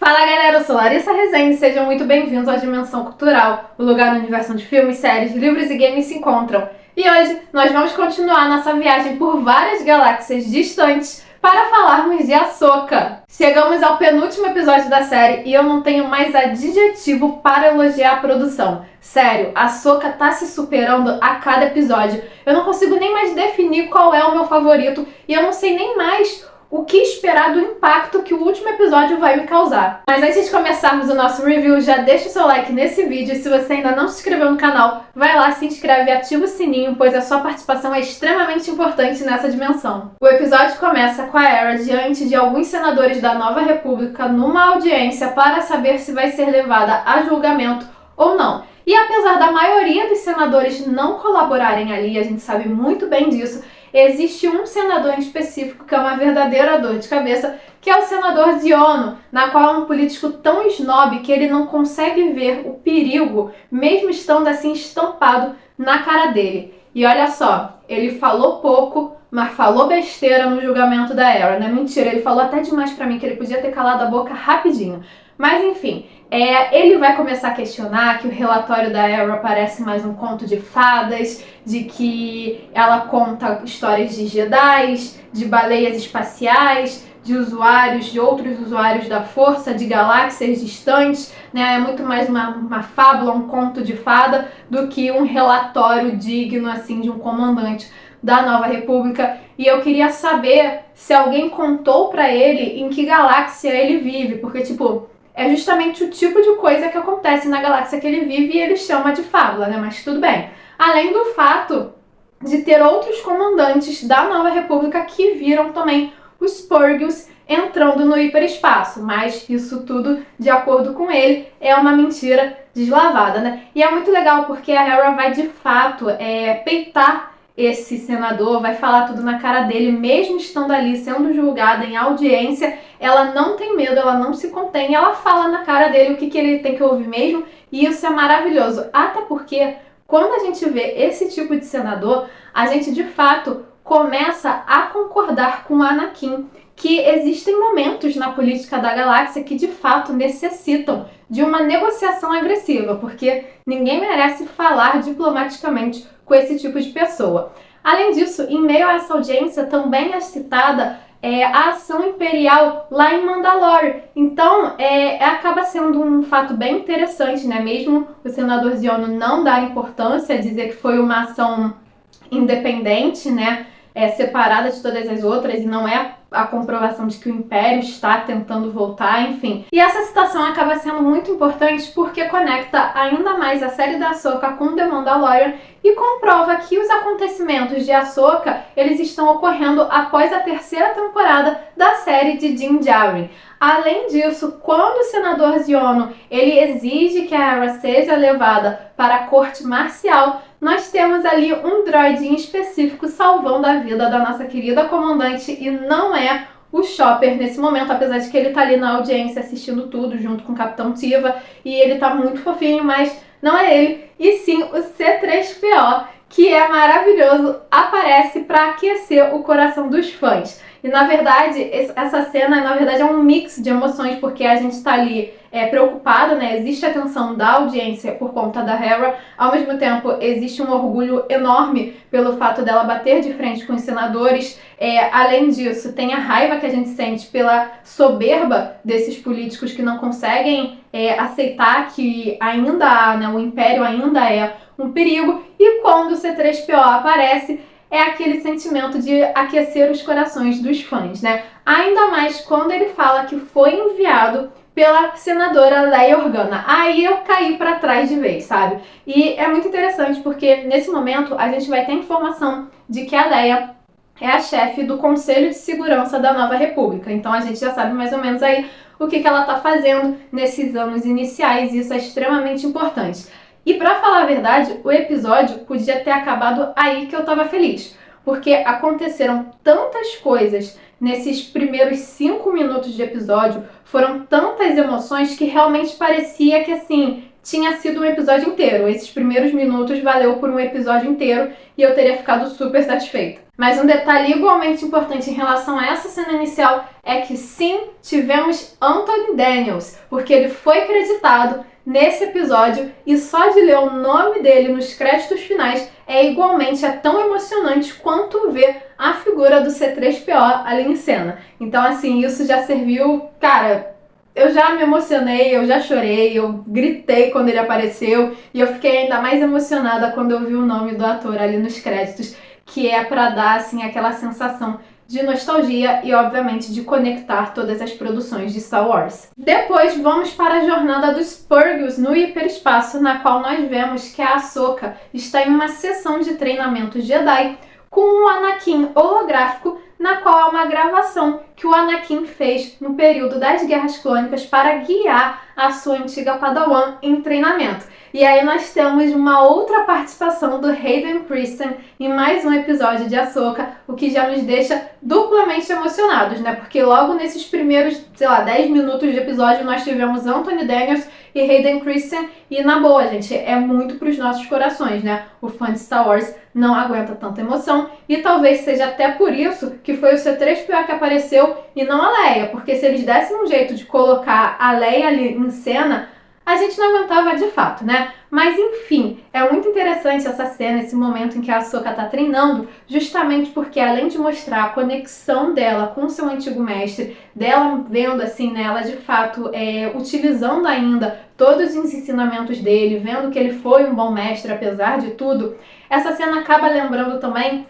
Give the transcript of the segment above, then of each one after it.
Fala galera, eu sou Larissa Rezende e sejam muito bem-vindos à Dimensão Cultural, o lugar no universo onde filmes, séries, livros e games se encontram. E hoje nós vamos continuar nossa viagem por várias galáxias distantes para falarmos de Ahsoka. Chegamos ao penúltimo episódio da série e eu não tenho mais adjetivo para elogiar a produção. Sério, Ahsoka tá se superando a cada episódio. Eu não consigo nem mais definir qual é o meu favorito e eu não sei nem mais o que esperar do impacto que o último episódio vai me causar. Mas antes de começarmos o nosso review, já deixa o seu like nesse vídeo e se você ainda não se inscreveu no canal, vai lá, se inscreve e ativa o sininho, pois a sua participação é extremamente importante nessa dimensão. O episódio começa com a Hera diante de alguns senadores da Nova República numa audiência para saber se vai ser levada a julgamento ou não. E apesar da maioria dos senadores não colaborarem ali, a gente sabe muito bem disso, existe um senador em específico que é uma verdadeira dor de cabeça, que é o senador Ziono, na qual é um político tão snob que ele não consegue ver o perigo, mesmo estando assim estampado na cara dele. E olha só, ele falou pouco, mas falou besteira no julgamento da Hera, né? Mentira, ele falou até demais pra mim, que ele podia ter calado a boca rapidinho. Mas enfim, ele vai começar a questionar que o relatório da Hera parece mais um conto de fadas, de que ela conta histórias de Jedis, de baleias espaciais, de usuários, de outros usuários da força, de galáxias distantes, né? É muito mais uma fábula, um conto de fada, do que um relatório digno assim de um comandante da Nova República. E eu queria saber se alguém contou pra ele em que galáxia ele vive, porque tipo, é justamente o tipo de coisa que acontece na galáxia que ele vive e ele chama de fábula, né? Mas tudo bem. Além do fato de ter outros comandantes da Nova República que viram também os Purgils entrando no hiperespaço, mas isso tudo, de acordo com ele, é uma mentira deslavada, né? E é muito legal porque a Hera vai de fato peitar esse senador, vai falar tudo na cara dele, mesmo estando ali sendo julgada em audiência, ela não tem medo, ela não se contém, ela fala na cara dele o que ele tem que ouvir mesmo, e isso é maravilhoso, até porque quando a gente vê esse tipo de senador, a gente de fato começa a concordar com Anakin que existem momentos na política da galáxia que de fato necessitam de uma negociação agressiva, porque ninguém merece falar diplomaticamente com esse tipo de pessoa. Além disso, em meio a essa audiência também é citada a ação imperial lá em Mandalore. Então, acaba sendo um fato bem interessante, né? Mesmo o senador Ziono não dar importância, dizer que foi uma ação independente, né? Separada de todas as outras e não é a comprovação de que o Império está tentando voltar, enfim. E essa citação acaba sendo muito importante porque conecta ainda mais a série da Ahsoka com The Mandalorian e comprova que os acontecimentos de Ahsoka, eles estão ocorrendo após a terceira temporada da série de Din Djarin. Além disso, quando o senador Ziono ele exige que a Hera seja levada para a corte marcial, nós temos ali um droid em específico salvando a vida da nossa querida comandante e não é o Chopper nesse momento, apesar de que ele tá ali na audiência assistindo tudo junto com o Capitão Tiva e ele tá muito fofinho, mas não é ele, e sim o C3PO, que é maravilhoso, aparece para aquecer o coração dos fãs. E na verdade, essa cena é um mix de emoções, porque a gente tá ali preocupado, né? Existe a tensão da audiência por conta da Hera, ao mesmo tempo existe um orgulho enorme pelo fato dela bater de frente com os senadores. Além disso, tem a raiva que a gente sente pela soberba desses políticos que não conseguem aceitar que ainda há, né, o Império ainda é um perigo, e quando o C3PO aparece, é aquele sentimento de aquecer os corações dos fãs, né? Ainda mais quando ele fala que foi enviado pela senadora Leia Organa. Aí eu caí pra trás de vez, sabe? E é muito interessante porque nesse momento a gente vai ter informação de que a Leia é a chefe do Conselho de Segurança da Nova República. Então a gente já sabe mais ou menos aí o que ela tá fazendo nesses anos iniciais, e isso é extremamente importante. E pra falar a verdade, o episódio podia ter acabado aí que eu tava feliz, porque aconteceram tantas coisas nesses primeiros 5 minutos de episódio, foram tantas emoções que realmente parecia que assim, tinha sido um episódio inteiro. Esses primeiros minutos valeu por um episódio inteiro e eu teria ficado super satisfeita. Mas um detalhe igualmente importante em relação a essa cena inicial é que sim, tivemos Anthony Daniels, porque ele foi creditado nesse episódio e só de ler o nome dele nos créditos finais é tão emocionante quanto ver a figura do C3PO ali em cena. Então assim, isso já serviu, cara, eu já me emocionei, eu já chorei, eu gritei quando ele apareceu e eu fiquei ainda mais emocionada quando eu vi o nome do ator ali nos créditos, que é para dar assim aquela sensação de nostalgia e obviamente de conectar todas as produções de Star Wars. Depois vamos para a jornada dos Purgils no hiperespaço, na qual nós vemos que a Ahsoka está em uma sessão de treinamento Jedi com um Anakin holográfico, na qual é uma gravação que o Anakin fez no período das Guerras Clônicas para guiar a sua antiga Padawan em treinamento. E aí nós temos uma outra participação do Hayden Christensen em mais um episódio de Ahsoka, o que já nos deixa duplamente emocionados, né? Porque logo nesses primeiros, 10 minutos de episódio nós tivemos Anthony Daniels e Hayden Christensen e na boa, gente, é muito pros nossos corações, né? O fã de Star Wars não aguenta tanta emoção e talvez seja até por isso que foi o C3PO que apareceu e não a Leia, porque se eles dessem um jeito de colocar a Leia ali em cena, a gente não aguentava de fato, né? Mas enfim, é muito interessante essa cena, esse momento em que a Ahsoka tá treinando, justamente porque além de mostrar a conexão dela com seu antigo mestre, dela vendo assim, né, ela de fato utilizando ainda todos os ensinamentos dele, vendo que ele foi um bom mestre apesar de tudo, essa cena acaba lembrando também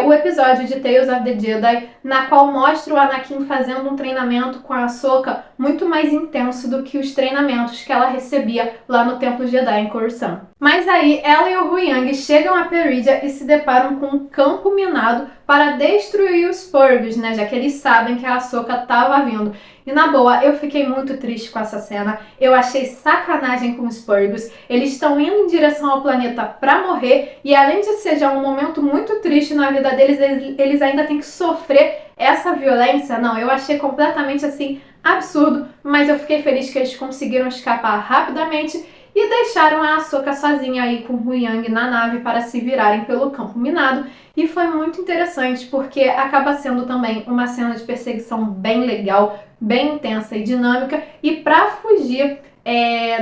o episódio de Tales of the Jedi, na qual mostra o Anakin fazendo um treinamento com a Ahsoka muito mais intenso do que os treinamentos que ela recebia lá no Templo Jedi em Coruscant. Mas aí, ela e o Huyang chegam a Peridea e se deparam com um campo minado para destruir os Purgils, né? Já que eles sabem que a Ahsoka estava vindo. E na boa, eu fiquei muito triste com essa cena. Eu achei sacanagem com os Purgils. Eles estão indo em direção ao planeta para morrer e além de ser já um momento muito triste na vida deles, eles ainda têm que sofrer essa violência. Não, eu achei completamente assim absurdo, mas eu fiquei feliz que eles conseguiram escapar rapidamente e deixaram a Ahsoka sozinha aí com o Huyang na nave para se virarem pelo campo minado. E foi muito interessante porque acaba sendo também uma cena de perseguição bem legal, bem intensa e dinâmica. E para fugir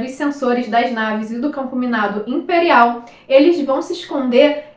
dos sensores das naves e do campo minado imperial, eles vão se esconder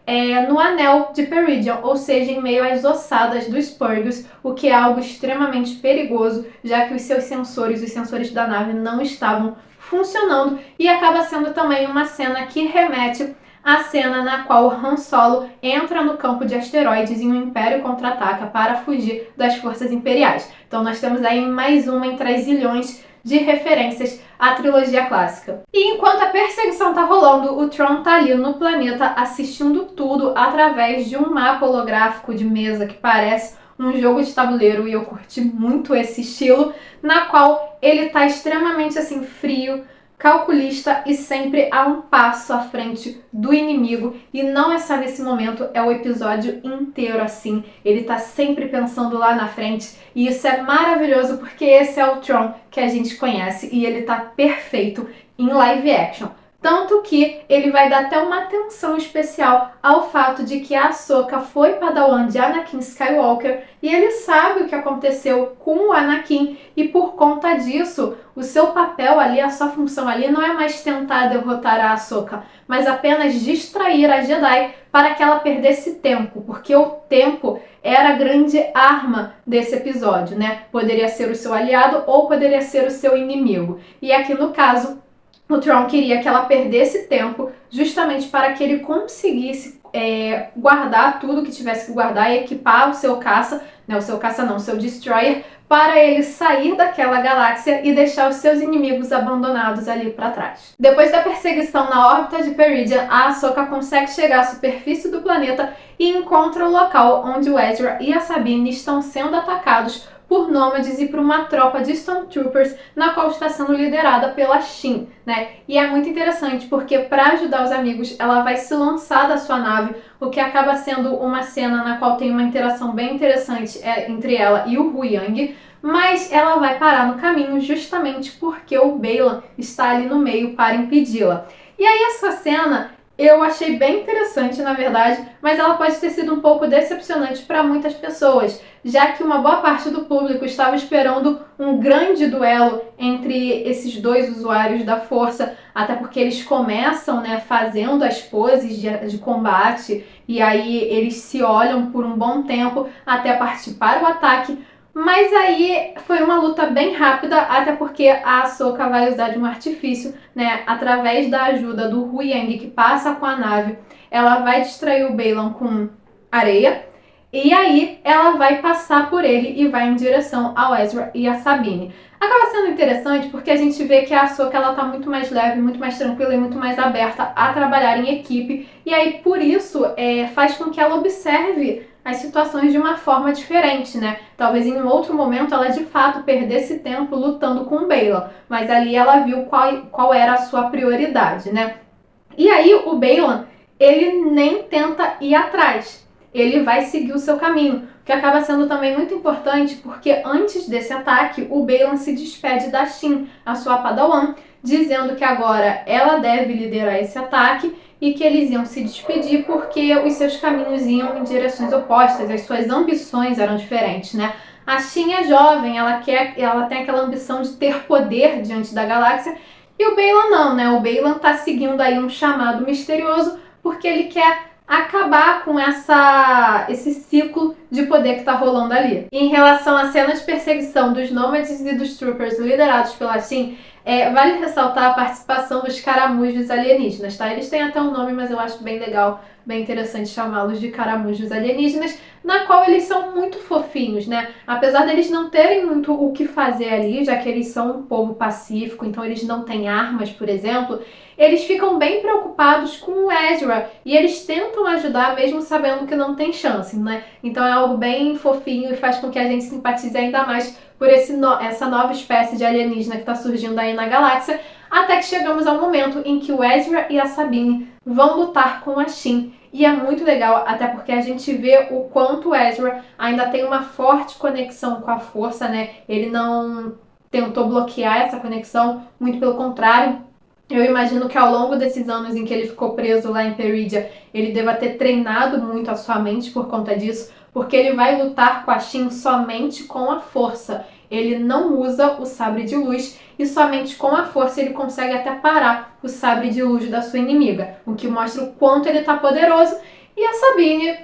no anel de Peridea, ou seja, em meio às ossadas dos Purgils, o que é algo extremamente perigoso, já que os sensores da nave não estavam funcionando, e acaba sendo também uma cena que remete à cena na qual Han Solo entra no campo de asteroides e o Império contra-ataca para fugir das forças imperiais. Então nós temos aí mais uma entre as zilhões de referências à trilogia clássica. E enquanto a perseguição tá rolando, o Tron tá ali no planeta assistindo tudo através de um mapa holográfico de mesa que parece um jogo de tabuleiro, e eu curti muito esse estilo, na qual ele tá extremamente assim frio, calculista e sempre a um passo à frente do inimigo. E não é só nesse momento, é o episódio inteiro assim. Ele tá sempre pensando lá na frente e isso é maravilhoso porque esse é o Tron que a gente conhece e ele tá perfeito em live action. Tanto que ele vai dar até uma atenção especial ao fato de que a Ahsoka foi padawan de Anakin Skywalker e ele sabe o que aconteceu com o Anakin e por conta disso, o seu papel ali, a sua função ali não é mais tentar derrotar a Ahsoka, mas apenas distrair a Jedi para que ela perdesse tempo, porque o tempo era a grande arma desse episódio, né? Poderia ser o seu aliado ou poderia ser o seu inimigo. E aqui no caso, o Tron queria que ela perdesse tempo justamente para que ele conseguisse guardar tudo que tivesse que guardar e equipar o seu caça, o seu destroyer, para ele sair daquela galáxia e deixar os seus inimigos abandonados ali para trás. Depois da perseguição na órbita de Peridea, a Ahsoka consegue chegar à superfície do planeta e encontra o local onde o Ezra e a Sabine estão sendo atacados por nômades e por uma tropa de Stormtroopers, na qual está sendo liderada pela Shin, né? E é muito interessante porque para ajudar os amigos, ela vai se lançar da sua nave, o que acaba sendo uma cena na qual tem uma interação bem interessante entre ela e o Huyang, mas ela vai parar no caminho justamente porque o Baylan está ali no meio para impedi-la. E aí essa cena Eu achei bem interessante, na verdade, mas ela pode ter sido um pouco decepcionante para muitas pessoas, já que uma boa parte do público estava esperando um grande duelo entre esses dois usuários da força, até porque eles começam, né, fazendo as poses de combate, e aí eles se olham por um bom tempo até partir para o ataque. Mas aí foi uma luta bem rápida, até porque a Ahsoka vai usar de um artifício, né? Através da ajuda do Huyang, que passa com a nave, ela vai distrair o Baylan com areia, e aí ela vai passar por ele e vai em direção ao Ezra e a Sabine. Acaba sendo interessante porque a gente vê que a Ahsoka ela tá muito mais leve, muito mais tranquila e muito mais aberta a trabalhar em equipe, e aí por isso faz com que ela observe as situações de uma forma diferente, né? Talvez em um outro momento ela de fato perdesse tempo lutando com o Baylan, mas ali ela viu qual era a sua prioridade, né? E aí o Baylan, ele nem tenta ir atrás, ele vai seguir o seu caminho, o que acaba sendo também muito importante porque antes desse ataque o Baylan se despede da Shin, a sua Padawan, dizendo que agora ela deve liderar esse ataque e que eles iam se despedir porque os seus caminhos iam em direções opostas, as suas ambições eram diferentes, né? A Shin é jovem, ela tem aquela ambição de ter poder diante da galáxia, e o Baylan não, né? O Baylan tá seguindo aí um chamado misterioso porque ele quer acabar com esse ciclo de poder que tá rolando ali. E em relação à cena de perseguição dos Nômades e dos Troopers liderados pela Shin, vale ressaltar a participação dos caramujos alienígenas, tá? Eles têm até um nome, mas eu acho bem legal, bem interessante chamá-los de caramujos alienígenas, na qual eles são muito fofinhos, né? Apesar deles não terem muito o que fazer ali, já que eles são um povo pacífico, então eles não têm armas, por exemplo, eles ficam bem preocupados com o Ezra e eles tentam ajudar mesmo sabendo que não tem chance, né? Então é algo bem fofinho e faz com que a gente simpatize ainda mais por essa nova espécie de alienígena que está surgindo aí na galáxia, até que chegamos ao momento em que o Ezra e a Sabine vão lutar com a Shin. E é muito legal, até porque a gente vê o quanto o Ezra ainda tem uma forte conexão com a força, né? Ele não tentou bloquear essa conexão, muito pelo contrário. Eu imagino que ao longo desses anos em que ele ficou preso lá em Peridea, ele deva ter treinado muito a sua mente por conta disso, porque ele vai lutar com a Shin somente com a força. Ele não usa o sabre de luz e somente com a força ele consegue até parar o sabre de luz da sua inimiga, o que mostra o quanto ele tá poderoso. E a Sabine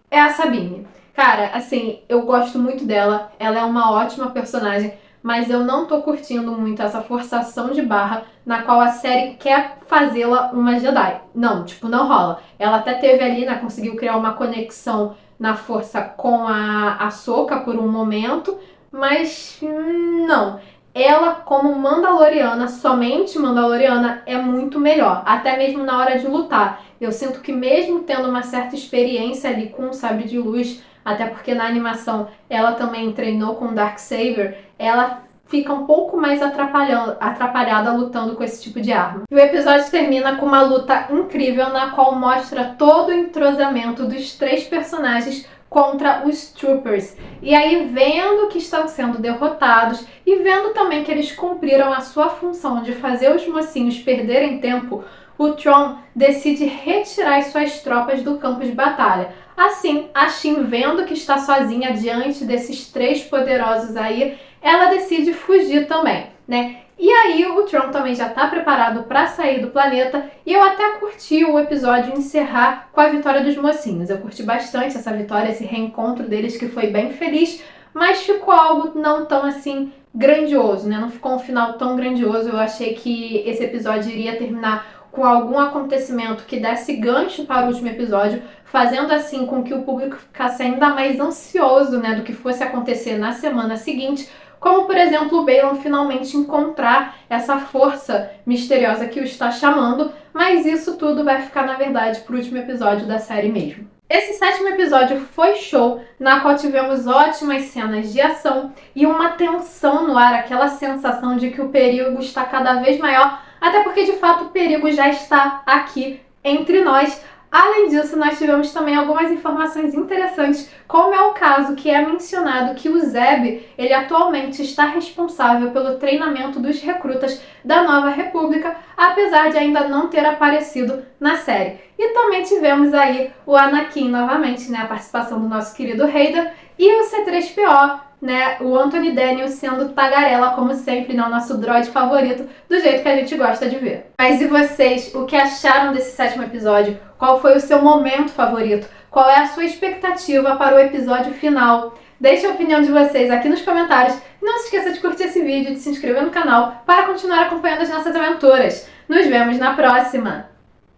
é a Sabine. Cara, assim, eu gosto muito dela, ela é uma ótima personagem, mas eu não tô curtindo muito essa forçação de barra na qual a série quer fazê-la uma Jedi. Não, tipo, não rola. Ela até teve ali, né, conseguiu criar uma conexão na força com a Ahsoka por um momento, mas não. Ela, como Mandaloriana, somente Mandaloriana, é muito melhor, até mesmo na hora de lutar. Eu sinto que mesmo tendo uma certa experiência ali com o sabre de luz, até porque na animação ela também treinou com o Darksaber, ela fica um pouco mais atrapalhada lutando com esse tipo de arma. E o episódio termina com uma luta incrível na qual mostra todo o entrosamento dos três personagens contra os Troopers. E aí, vendo que estão sendo derrotados e vendo também que eles cumpriram a sua função de fazer os mocinhos perderem tempo, o Thrawn decide retirar as suas tropas do campo de batalha. Assim, a Shin, vendo que está sozinha diante desses três poderosos aí, ela decide fugir também, né? E aí o Thrawn também já está preparado para sair do planeta e eu até curti o episódio encerrar com a vitória dos mocinhos. Eu curti bastante essa vitória, esse reencontro deles que foi bem feliz, mas ficou algo não tão assim grandioso, né? Não ficou um final tão grandioso. Eu achei que esse episódio iria terminar com algum acontecimento que desse gancho para o último episódio, fazendo assim com que o público ficasse ainda mais ansioso, né, do que fosse acontecer na semana seguinte, como por exemplo o Baylan finalmente encontrar essa força misteriosa que o está chamando, mas isso tudo vai ficar na verdade para o último episódio da série mesmo. Esse sétimo episódio foi show, na qual tivemos ótimas cenas de ação e uma tensão no ar, aquela sensação de que o perigo está cada vez maior, até porque de fato o perigo já está aqui entre nós. Além disso, nós tivemos também algumas informações interessantes, como é o caso que é mencionado que o Zeb, ele atualmente está responsável pelo treinamento dos recrutas da Nova República, apesar de ainda não ter aparecido na série. E também tivemos aí o Anakin novamente, né, a participação do nosso querido Hayden, e o C3PO, né, o Anthony Daniels sendo tagarela, como sempre, né, o nosso droid favorito, do jeito que a gente gosta de ver. Mas e vocês, o que acharam desse 7º episódio? Qual foi o seu momento favorito? Qual é a sua expectativa para o episódio final? Deixe a opinião de vocês aqui nos comentários. E não se esqueça de curtir esse vídeo e de se inscrever no canal para continuar acompanhando as nossas aventuras. Nos vemos na próxima!